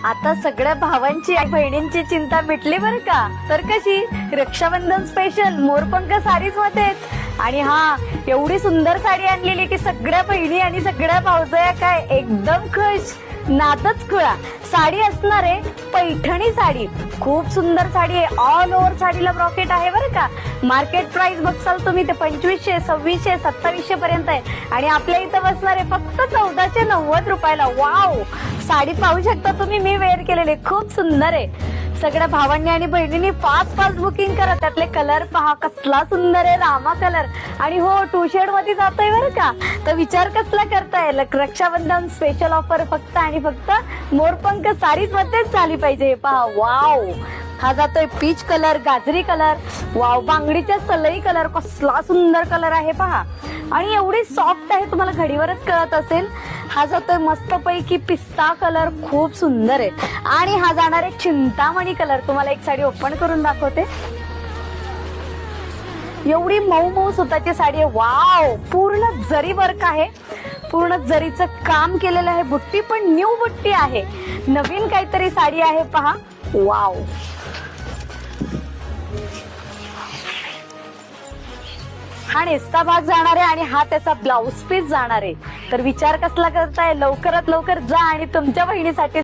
आता सगळ्या भावांची आणि बहिणींची चिंता मिटली बरं का. तर कशी रक्षाबंधन स्पेशल मोरपंख साडीज मध्येच. आणि हा एवढी सुंदर साडी आणलेली की सगळ्या बहिणी आणि सगळ्या भावजया काय एकदम खुश, नातच खुळा. साडी असणार आहे पैठणी साडी, खूप सुंदर साडी आहे. ऑल ओव्हर साडीला ब्रॉकेट आहे बरं का. मार्केट प्राइस बघसाल तुम्ही ते 2500, 2600, 2700 पर्यंत आहे आणि आपल्या इथं बसणार आहे फक्त 1490 रुपयाला. वाव, साडी पाहू शकता तुम्ही, मी वेअर केलेली, खूप सुंदर आहे. सगळ्या भावांनी आणि बहिणींनी फास्ट बुकिंग करा. त्यातले कलर पहा कसला सुंदर आहे, रामा कलर. आणि हो, 2 शेड मध्ये जातोय बरं का. तर विचार कसला करताय, रक्षाबंधन स्पेशल ऑफर फक्त आणि फक्त मोरपंख साडीज मध्येच झाली पाहिजे. हे पहा, वाव, हा जातोय पीच कलर, गाजरी कलर, वाव, बांगडीच्या सलई कलर, कसला सुंदर कलर आहे पहा. आणि एवढी सॉफ्ट आहे, तुम्हाला घडीवरच कळत असेल. हा जातोय मस्त पैकी पिस्ता कलर, खूप सुंदर आहे. आणि हा जाणार आहे चिंतामणी कलर. तुम्हाला एक साडी ओपन करून दाखवते. एवढी मऊ मऊ सुताची साडी आहे. वाव, पूर्ण जरी वर्क आहे, पूर्ण जरीचं काम केलेलं आहे. बुट्टी पण न्यू बुट्टी आहे, नवीन काहीतरी साडी आहे पहा. वाव, हा नेसता भाग जाणार आहे आणि हा त्याचा ब्लाउज पीस जाणार आहे. तर विचार कसला करताय, लवकरात लवकर जा आणि तुमच्या बहिणीसाठी